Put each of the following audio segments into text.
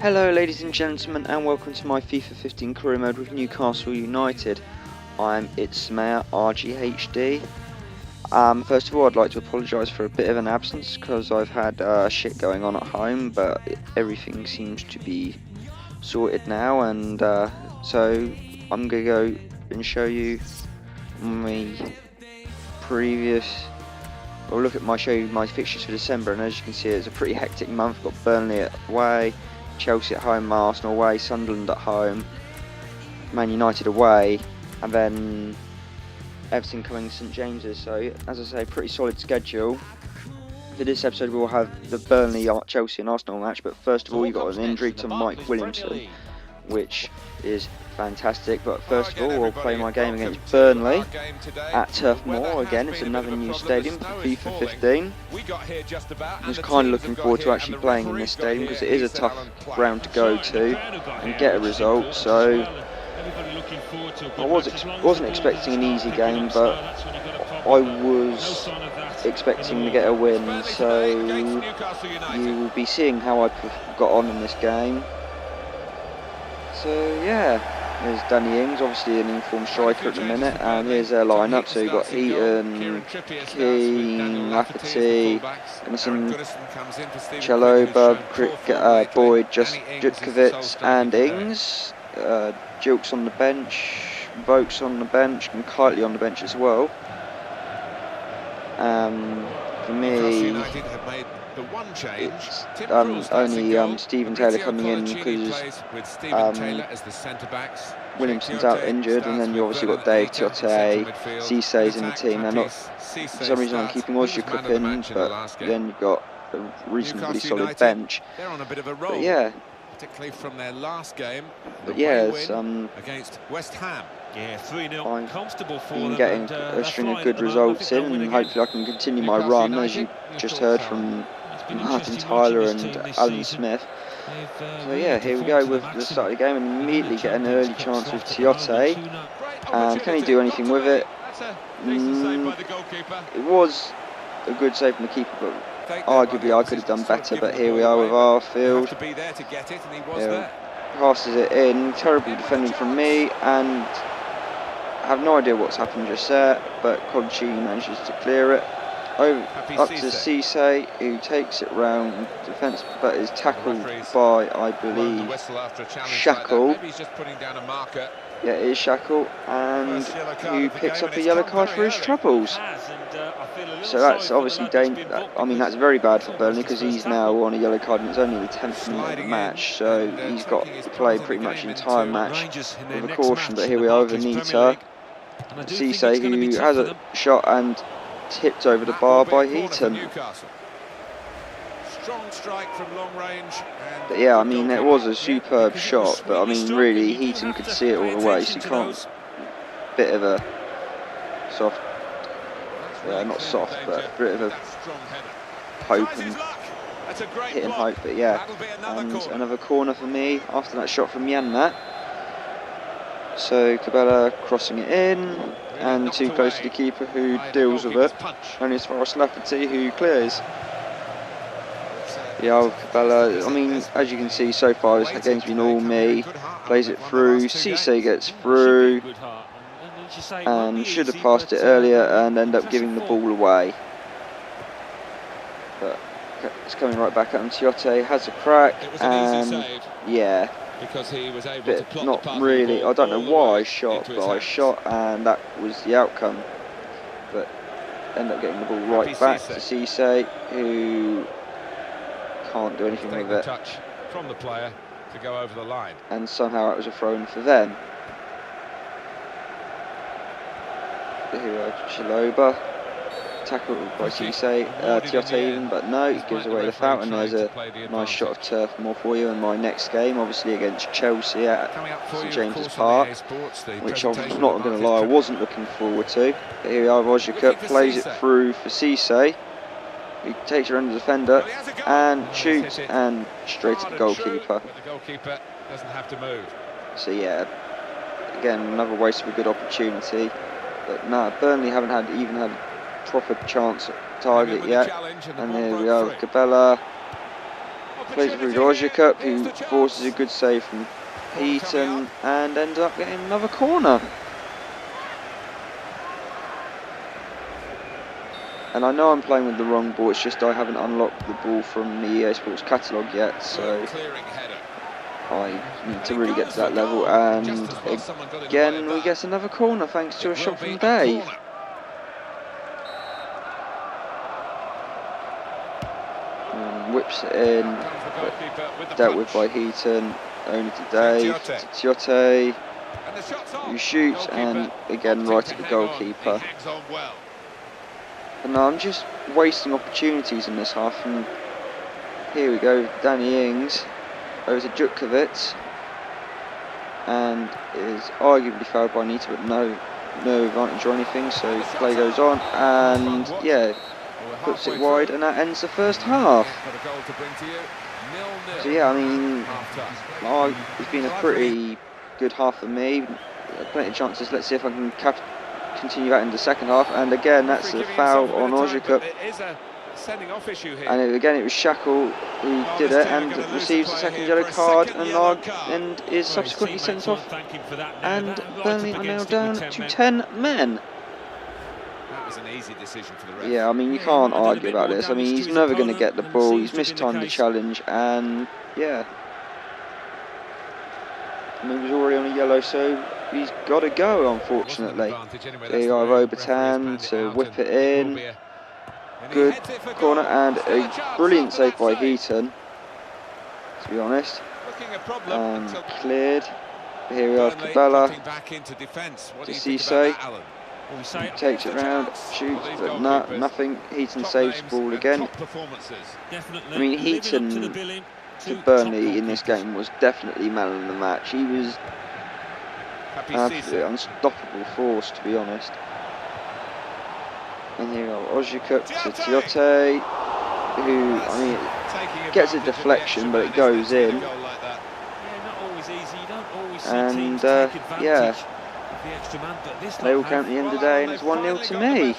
Hello ladies and gentlemen, and welcome to my FIFA 15 career mode with Newcastle United. I'm Mayor RGHD. First of all, I'd like to apologise for a bit of an absence because I've had shit going on at home, but everything seems to be sorted now, and so I'm going to go and show you my show you my fixtures for December, and as you can see, it's a pretty hectic month. We've got Burnley away, Chelsea at home, Arsenal away, Sunderland at home, Man United away, and then Everton coming to St James's. So, as I say, pretty solid schedule. For this episode, we'll have the Burnley, Chelsea and Arsenal match, but first of all, you've got an injury to Mike Williamson, which is fantastic. But first of all, we'll play my game against Burnley at Turf Moor. Again, it's another new stadium for FIFA 15. I'm just kind of looking forward to actually playing in this stadium because it is a tough ground to go to and get a result. So I wasn't expecting an easy game, but I was expecting to get a win. So you will be seeing how I got on in this game. So yeah, there's Danny Ings, obviously an informed striker at the minute, and here's their lineup. So you've got Heaton, Keane, Lafferty, Gunnison, Chalobah, Boyd, Jutkiewicz and Ings. Jilks on the bench, Vokes on the bench, and Kitely on the bench as well. For me, it's only Stephen Taylor coming in because Williamson's out injured, and then you obviously got Dave, Tiote, Cissé's in the team. They're not, for some reason I'm keeping Ozjukup in, but then you've got a reasonably solid bench. But yeah, particularly from their last game. But yeah, it's against West Ham. Yeah, 3-0. Comfortable for them. Getting a string of good results in, and hopefully I can continue my run, as you just heard from Martin Tyler and Alan Smith. So yeah, here we go with the start of the game, and immediately get an early chance with Tiote. And can he do anything with it? It was a good save from the keeper, but arguably I could have done better. But here we are with Arfield. Passes it in, terrible defending from me, and I have no idea what's happened just there, but Kodchi manages to clear it. Up to Cissé, who takes it round defence, but is tackled by, I believe, Shackle. Yeah, it is Shackle, and who picks up a yellow card for his troubles. So that's obviously dangerous. I mean, that's very bad for Burnley because he's now on a yellow card and it's only the 10th minute of the match, so he's got to play pretty much the entire match with a caution. But here we are with Anita, Cissé, who has a shot and tipped over the bar by Heaton. But yeah, I mean, it was a superb shot, but I mean, really, Heaton could see it all the way, so you can't. Bit of a soft, not soft, but a bit of a hope and hitting hope. But yeah, and another corner for me after that shot from Janmat. So Cabela crossing it in, and too close to the keeper, who deals with it. Only as far as Lafferty, who clears. Yeah, Cabela, I mean, as you can see so far, this game's been all me. Plays it through, Cissé gets through, and should have passed it earlier and end up giving the ball away. But it's coming right back at him. Tiote has a crack, and yeah, not really. I don't know why I shot, but I shot, and that was the outcome. But end up getting the ball right back to Cissé, who can't do anything with it. Touch from the player to go over the line, and somehow it was a throw-in for them. Here, Chalobah, tackled by Cissé, Tiote even, but no, he gives away the foul, and there's a nice shot of Turf Moor for you. And my next game, obviously against Chelsea at St James's Park, which I'm not going to lie, I wasn't looking forward to. But here we are, Ozjukup plays it through for Cissé, he takes it under the defender and shoots, and straight at the goalkeeper. So yeah, again, another waste of a good opportunity. But no, Burnley haven't even had a proper chance at target yet. And here we are with Cabela. Plays it through to Ozyakup, who forces a good save from Heaton and ends up getting another corner. And I know I'm playing with the wrong ball, it's just I haven't unlocked the ball from the EA Sports catalogue yet, so I need to really get to that level. And again, we get another corner thanks to a shot from Dave. And whips it in, but dealt with by Heaton, only to Dave, to Tiote, who shoots, and again right at the goalkeeper. And I'm just wasting opportunities in this half, and here we go, Danny Ings over to Jutkovic, and is arguably fouled by Nita, but no advantage or anything, so play goes on, and yeah, puts it wide, and that ends the first half. So yeah, I mean, it's been a pretty good half for me, plenty of chances. Let's see if I can continue that in the second half, and again that's a foul on Ozyakup, and again it was Shackle who did it and receives the second yellow card, and is subsequently sent off, and Burnley are now down to 10 men. An easy decision for the ref. Yeah, I mean, you can't argue about this. I mean, he's never going to get the ball, he's mistimed the challenge, and yeah, I mean, he was already on a yellow, so he's got to go, unfortunately. There you go, Robertan to whip it in. Good corner, and a brilliant save by Heaton, to be honest. And cleared. Here we are, Cabela to Cisse. Takes it round, shoots, but nothing. Heaton saves the ball again. I mean, Heaton to Burnley in this game was definitely man of the match. He was an absolutely unstoppable force, to be honest. And here we are, Ozyakup to Tiote, who, I mean, gets a deflection, but it goes in. And yeah, they all count at the end of the day, and it's 1-0 to me.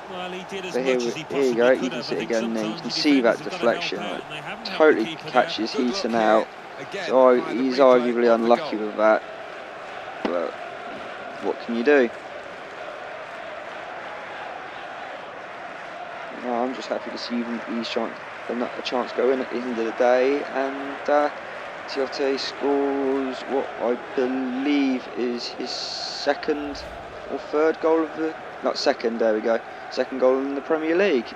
But here you go, you can see it again there, you can see that deflection, like, totally catches Heaton out. So he's arguably unlucky with that, but what can you do? No, I'm just happy to see these a chance go in at the end of the day, and Tiote scores what I believe is his second or third goal of the... not second, there we go. Second goal in the Premier League.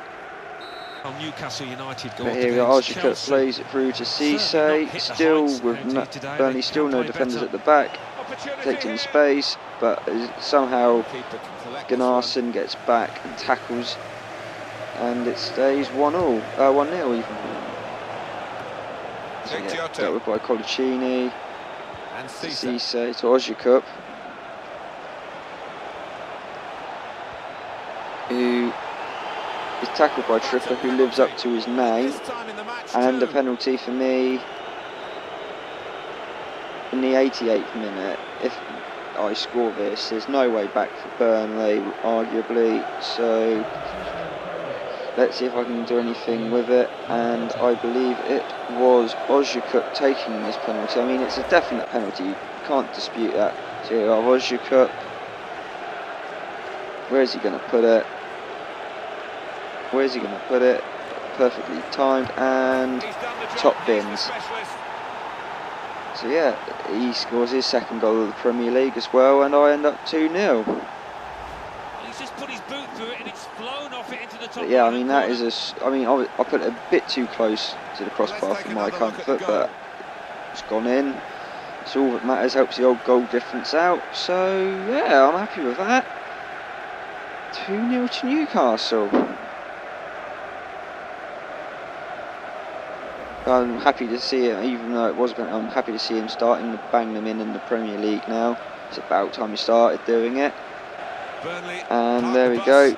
Newcastle United go. But here we are, Ozyakup plays it through to Cisse, still with Burnley, still no defenders at the back. Takes in space, but somehow Gunnarsson gets back and tackles, and it stays 1-0 even. So yeah, dealt with by Colaccini, to Cisse, to Ozyakup, who is tackled by Tripper, who lives up to his name, and a penalty for me in the 88th minute. If I score this, there's no way back for Burnley, arguably, so let's see if I can do anything with it, and I believe it was Ozyakup taking this penalty. I mean, it's a definite penalty, you can't dispute that. So here we are, Ozyakup, where's he going to put it? Where's he going to put it? Perfectly timed, and top bins. So yeah, he scores his second goal of the Premier League as well, and I end up 2-0. He's just put his boot through it and it's flown off it into the top. But yeah, I mean, that is I put it a bit too close to the crossbar for my comfort, but it's gone in. It's all that matters, helps the old goal difference out. So yeah, I'm happy with that. 2-0 to Newcastle. I'm happy to see it, even though it was. I'm happy to see him starting to bang them in the Premier League now. It's about time he started doing it. And there we go.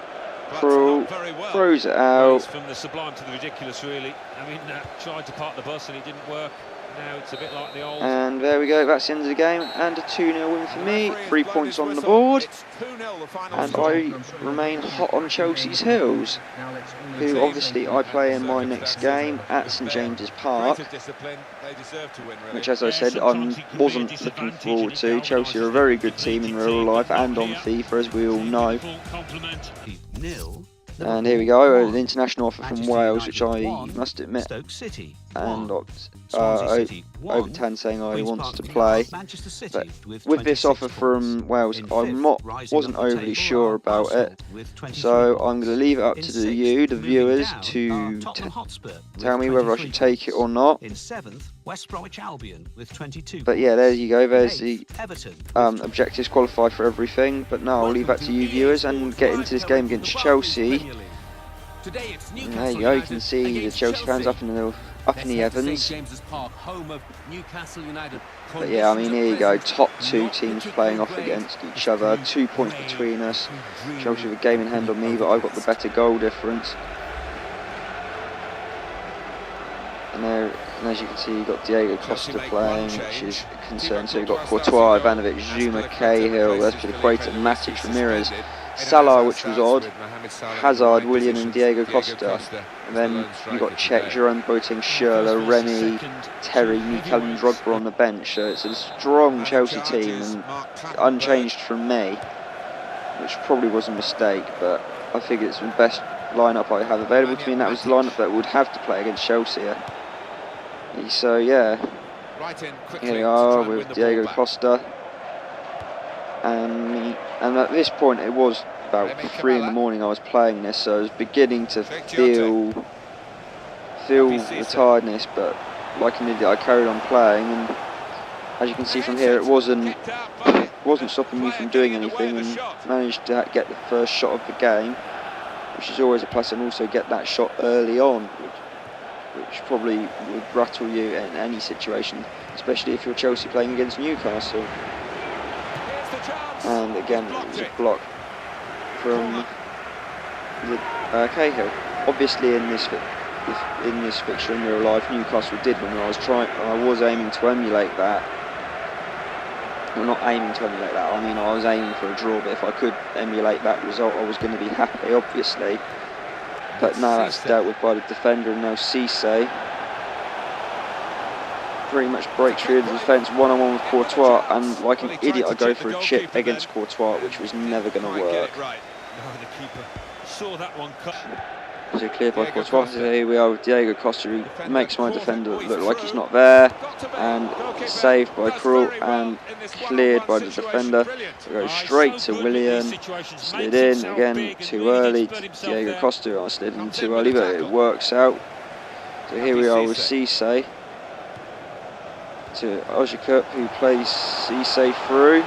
Krul throws it out. From the sublime to the ridiculous, really. I mean, tried to park the bus and it didn't work. Now it's a bit like the old. And there we go, that's the end of the game, and a 2-0 win for me, 3 points on the board, and I remain hot on Chelsea's heels, who obviously I play in my next game at St James's Park, which, as I said, I wasn't looking forward to. Chelsea are a very good team in real life and on FIFA, as we all know. And here we go, an international offer from Wales, which I must admit, and Overton saying I wanted to play. But with this offer from Wales, wasn't overly sure about it, so I'm going to leave it up to the viewers, to tell me whether I should take it or not. But yeah, there you go, there's the objectives, qualify for everything. But now I'll leave that to you viewers and get into this game against Chelsea. And there you go, you can see the Chelsea fans up in the Evans. But yeah, I mean, here you go, top two teams playing off against each other, 2 points between us. Chelsea with a game in hand on me, but I've got the better goal difference. And as you can see, you've got Diego Costa playing, which is a concern. So you've got Courtois, Ivanovic, Zuma, Cahill, there's for the Equator, Matic, Ramirez, Salah, which was odd, Hazard, Willian and Diego Costa. And then you've got Cech, Jerome Boateng, Schürrle, Remy, Terry, Mikel and Drogba on the bench. So it's a strong Chelsea team and unchanged from me, which probably was a mistake, but I figured it's the best lineup I have available to me, and that was the lineup that would have to play against Chelsea. So yeah, here we are with Diego Costa, and at this point it was about 3 in the morning I was playing this, so I was beginning to feel the tiredness, but like an idiot I carried on playing, and as you can see from here, it wasn't stopping me from doing anything, and managed to get the first shot of the game, which is always a plus, and also get that shot early on, which probably would rattle you in any situation, especially if you're Chelsea playing against Newcastle. And again, it was a block from Cahill. Obviously, in this fixture in real life, Newcastle did win. I was aiming to emulate that. Well, not aiming to emulate that. I mean, I was aiming for a draw. But if I could emulate that result, I was going to be happy, obviously. But now that's dealt with by the defender, and now Cisse pretty much breaks through the defence one-on-one with Courtois, and like an idiot I go for a chip against Courtois, which was never going to work. So cleared by Courtois. So here we are with Diego Costa, who makes my defender look like he's not there, and saved by Krul and cleared by the defender. So goes straight to Willian, slid in again too early. Diego Costa, I slid in too early, but it works out. So here we are with Cisse to Ojikut, who plays Cisse through.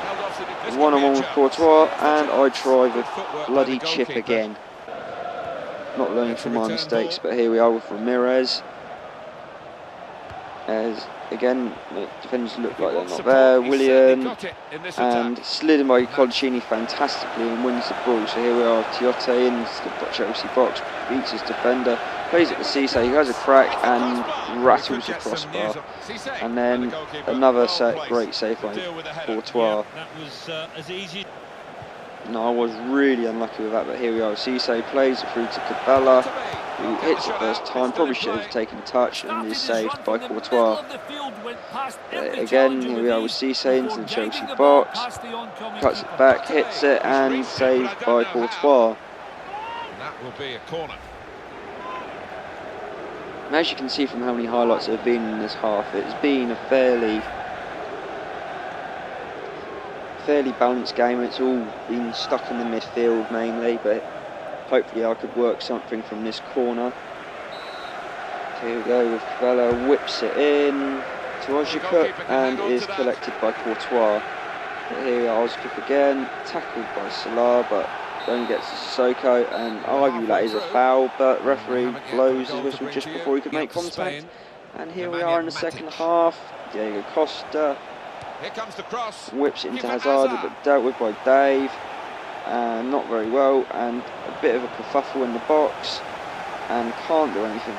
One-on-one with Courtois, and I try the bloody chip again. Not learning from my mistakes, but here we are with Ramirez. As again, the defenders look like they're not there. Willian, and slid in by Colaccini fantastically and wins the ball. So here we are with Tiote in the Chelsea box, beats his defender, plays it to Cisse, he has a crack and rattles the crossbar. And then another great save by Courtois. No, I was really unlucky with that, but here we are. Cisse plays it through to Cabella, who hits it first time, probably should have taken a touch, and is saved by Courtois. Again, here we are with Cisse into the Chelsea box, cuts it back, hits it, and saved by Courtois. That will be a corner. And as you can see from how many highlights there have been in this half, it's been a fairly balanced game. It's all been stuck in the midfield mainly, but hopefully I could work something from this corner. So here we go with Cabella, whips it in to Ojikut and is collected by Courtois. But here we are, Ojikut again, tackled by Salah, but only gets to Sissoko, and I argue that is a foul, but referee blows his whistle just before he could make contact. And here we are in the second half. Diego Costa Here comes the cross. Whips it into Hazard, but dealt with by Dave, and not very well, and a bit of a kerfuffle in the box, and can't do anything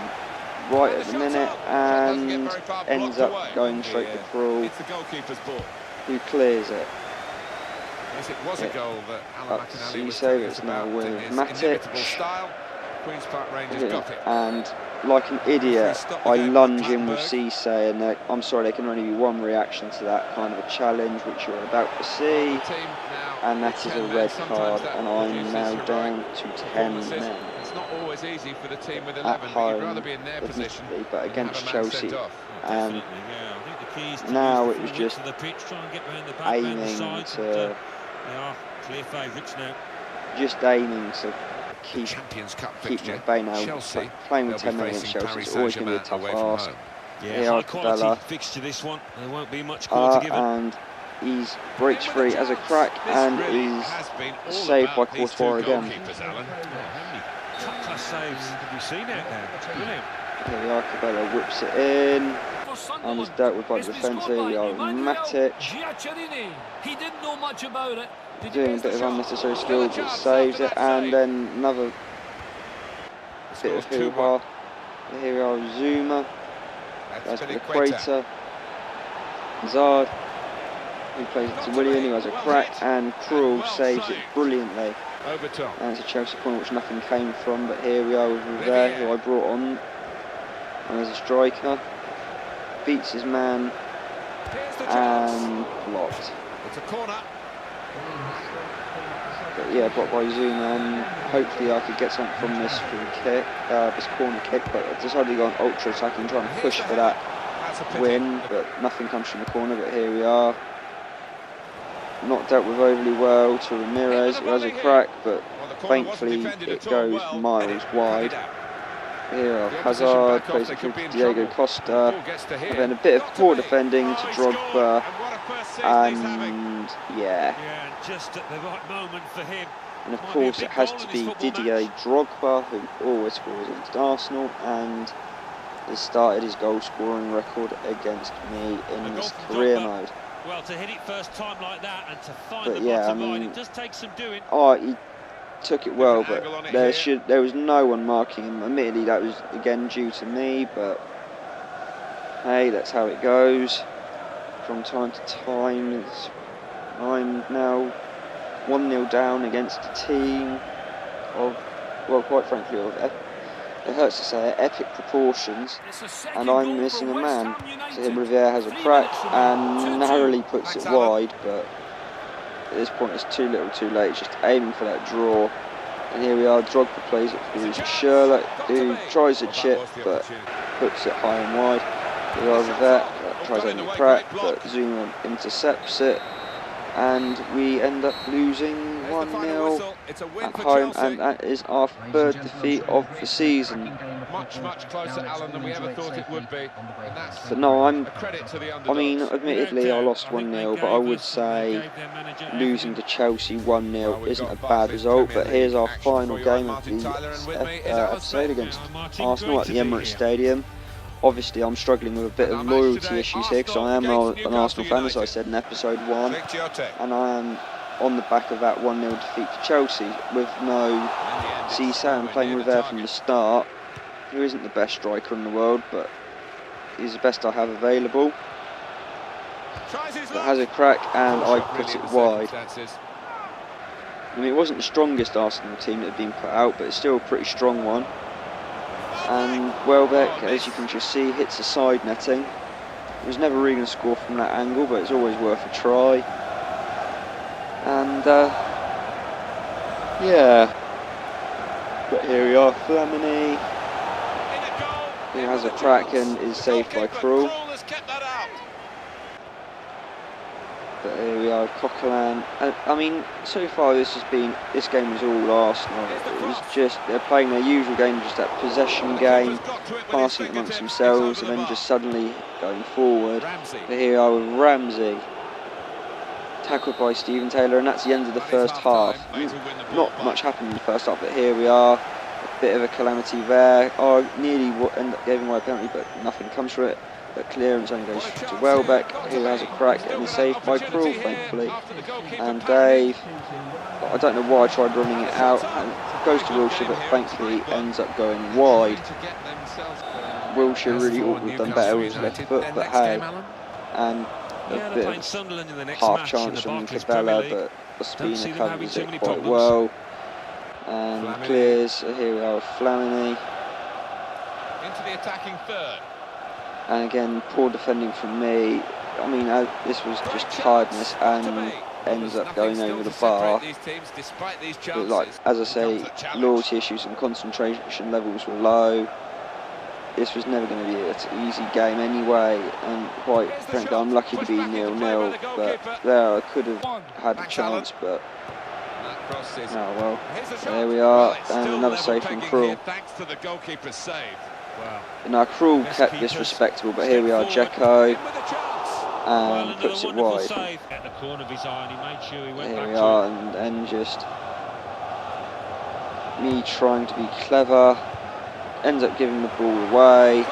right at the minute and ends up going straight to Krul, It's the goalkeeper's ball. who clears it. Yes, it was a goal that Alan Up to McInally was Cisse, telling it's us now about with in his Matic. inimitable style. Queen's Park Rangers got it. And like an idiot, Stop the I game lunge by in with Plattenberg. Cisse, and I'm sorry, there can only be one reaction to that kind of a challenge, which you're about to see, The team now and that with is 10 a men. red Sometimes card, that and I'm produces now heroic down to 10 performances. men It's not always easy for the team with at 11, but you'd home, rather be in their position admittedly, but than against have a man Chelsea. sent off. And Yeah, I think the key is to now use it the was full width just of the pitch, try and get round the back, round the aiming sides, to and, they are clear favourites now. keep Champions Cup them fixture. at bay now. Chelsea, Playing with they'll 10 be men against facing Chelsea Paris is always going to be a Saint-Germain tough away from ask. home. Yeah, Here high are quality Cabela. fixture this one. There won't be much quality given. And he's breaks free as a crack This and really is has been all saved by about these two Courtois again. goalkeepers, Alan. How many top-class saves have we seen out there? Brilliant. Here we are, Cabela whips it in and is dealt with by the defence. Here we are, Matic He didn't know much about it. doing a bit of unnecessary skill, but saves it, and then another bit of hoo-ha. Here we are, Zuma, that's for the Equator, Hazard, who plays it to Willian, who has a crack, and Krul saves it brilliantly. Over top. And it's a Chelsea corner which nothing came from, but here we are with Rivera, who I brought on as a striker, beats his man and blocked. It's a corner. But yeah, blocked by Zuma, and hopefully I could get something from this free kick, this corner kick, but I decided to go on ultra attacking, trying to push for that win, but nothing comes from the corner. But here we are, not dealt with overly well to Ramirez, who has a crack, but thankfully it goes miles wide. Here are Hazard, plays it through to Diego Costa, and then a bit of poor defending to Drogba, and yeah. Just at the right moment for him. And of course it has to be Didier Drogba, who always scores against Arsenal, and has started his goal scoring record against me in this career mode. Well, to hit it first time like that and to find But the yeah, bottom I line, mean, it does take some doing. Oh, he took it well, but there was no one marking him. Admittedly, that was again due to me, but hey, that's how it goes from time to time. I'm now 1-0 down against a team of, well, quite frankly, it hurts to say it, epic proportions, and I'm missing a man. So here Rivera has a crack and narrowly puts it wide, but at this point it's too little too late, just aiming for that draw. And here we are, Drogba plays it through to Sherlock, who tries a chip but puts it high and wide. Here we are, Rivera tries having a crack, but Zuma intercepts it, and we end up losing 1-0 at home, and that is our third defeat of the season. Much closer, Alan, than we ever thought it would be. But no, A credit to the underdogs. I mean, admittedly I lost 1-0, but I would say losing to Chelsea 1-0 isn't a bad result. But here's our final game of the episode against Arsenal at the Emirates Stadium. Obviously I'm struggling with a bit of loyalty issues here, because I am an Arsenal fan, as I said in episode 1, and I am on the back of that 1-0 defeat to Chelsea with no Cisse, and playing Rivera from the start, who isn't the best striker in the world, but he's the best I have available. But has a crack, and I put it wide. I mean, it wasn't the strongest Arsenal team that had been put out, but it's still a pretty strong one. And Welbeck, as you can just see, hits a side netting. He was never really going to score from that angle, but it's always worth a try. And yeah, but here we are, Flamini, who has a crack and is saved by Krul. But here we are, Coquelin. I mean, so far this game was all Arsenal. It was just, they're playing their usual game, just that possession game, passing it amongst themselves, and then just suddenly going forward. But here we are with Ramsey, tackled by Stephen Taylor, and that's the end of the first half. Not much happened in the first half, but here we are, a bit of a calamity there. Oh, nearly ended up giving away a penalty, but nothing comes from it. But clearance only goes to Welbeck, who has a crack and is saved by Krul, thankfully. And Dave, I don't know why I tried running it out, and it goes to Wilshere, but thankfully ends up going wide. Wilshere As really for ought to have done Newcastle better with his United, left foot, their but next hey, game, Alan? and Yeah, a they're bit playing of Sunderland in the next half match in chance the from Barclays Premier Cabela, League. but Don't Ospina see them having covers too it many quite problems. well and Flamini. clears. So here we are with Flamini. Into the attacking third. And again, poor defending from me. I mean, this was just tiredness and ends up going over the bar. But like, as I say, loyalty issues and concentration levels were low. This was never going to be an easy game anyway, and quite frankly, I'm lucky to be 0-0. But there, I could have had a chance, but oh well. There we are, and another save from Krul. Thanks to the goalkeeper's save. Wow. Now Krul kept this respectable, but here we are, Dzeko, and puts it wide. Here we are, and then just me trying to be clever, ends up giving the ball away,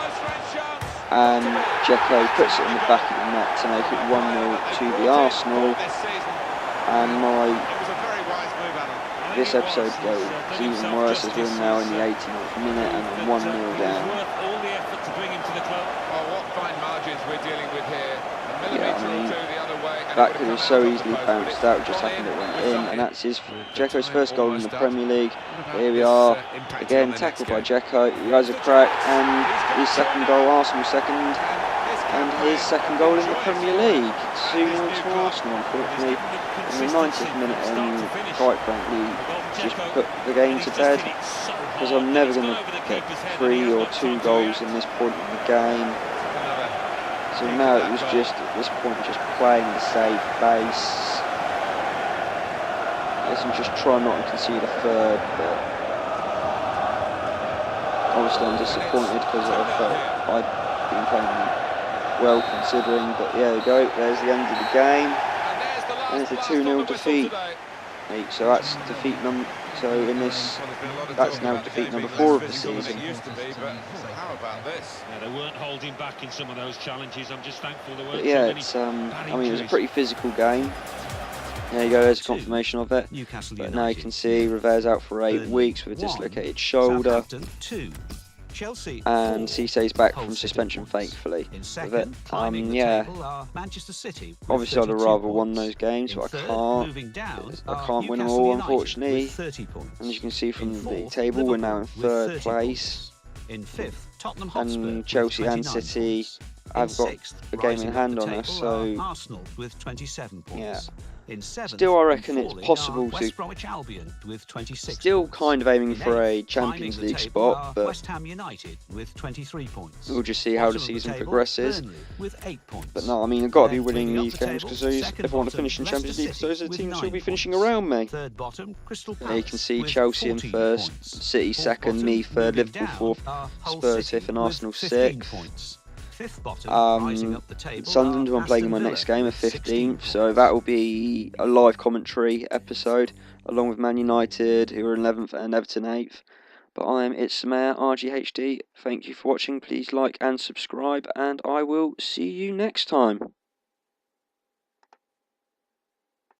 and Dzeko puts it in the back of the net to make it 1-0 to the Arsenal. And this episode goes even worse as we're now in the 89th minute and I'm 1-0 down. Oh, what fine margins we're dealing with here. Yeah, I mean, that could have so easily bounced out, just happened it went in, and that's Dzeko's first goal in the Premier League. Here we are, again tackled by Dzeko, he has a crack, and his second goal, Arsenal second, and his second goal in the Premier League. 2-0 to Arsenal, unfortunately, in the 90th minute, and quite frankly, just put the game to bed, because I'm never going to get 3 or 2 goals in this point in the game. So now it was just, at this point, just playing the safe base. Listen, just try not to concede a third, but obviously I'm disappointed because I felt I'd been playing well considering, but there we go, there's the end of the game, and it's a 2-0 defeat. So that's defeat number. So in this, that's now defeat number 4 of the season. They weren't holding back in some of those challenges. I'm just thankful there weren't. But yeah, it's I mean, it was a pretty physical game. There you go, there's a confirmation of it. Newcastle But United. now you can see River's out for 8 weeks with a dislocated shoulder. Chelsea And 4, Cissé's back from Hull suspension, City points. thankfully. In With second, it. climbing the Yeah. table are Manchester City with Obviously, I'd have 32 rather won points. those games, In but I third, can't. moving down I are can't win them Newcastle all, United unfortunately. with 30 points. And as you can see from In the fourth, table, we're now in Liverpool with 3rd 30 place. points. In 5th, Tottenham Hotspur And with Chelsea and 29 City points. have In got 6th, a game rising in up hand the on us, table so are Arsenal with 27 points. yeah. In 7th, Still, I and reckon it's falling possible are to. West Bromwich Albion with 26 Still points. kind of aiming In for a 8th, Champions climbing the League table spot, are but West Ham United with 23 points. we'll just see how the Bottom of season table, progresses. Burnley with 8 points. But no, I mean, I've got to be Then winning moving up these the games table, because second if I want to bottom, finish in Champions Leicester League, City those are the with teams who'll 9 be finishing points. around me. Third bottom, Crystal There you can Palace see with Chelsea in 14 first, points. City Fourth second, bottom, me third, moving Liverpool down fourth, are Hull Spurs City fifth and with Arsenal 15 sixth. points. Fifth bottom, rising up the table Sunderland, who are I'm playing in my Aston next Villa game, are with 16 15th, so points. that will be a live commentary episode, along with Man United, who are 11th, and Everton 8th. But it's the Mayor, RGHD. Thank you for watching. Please like and subscribe, and I will see you next time.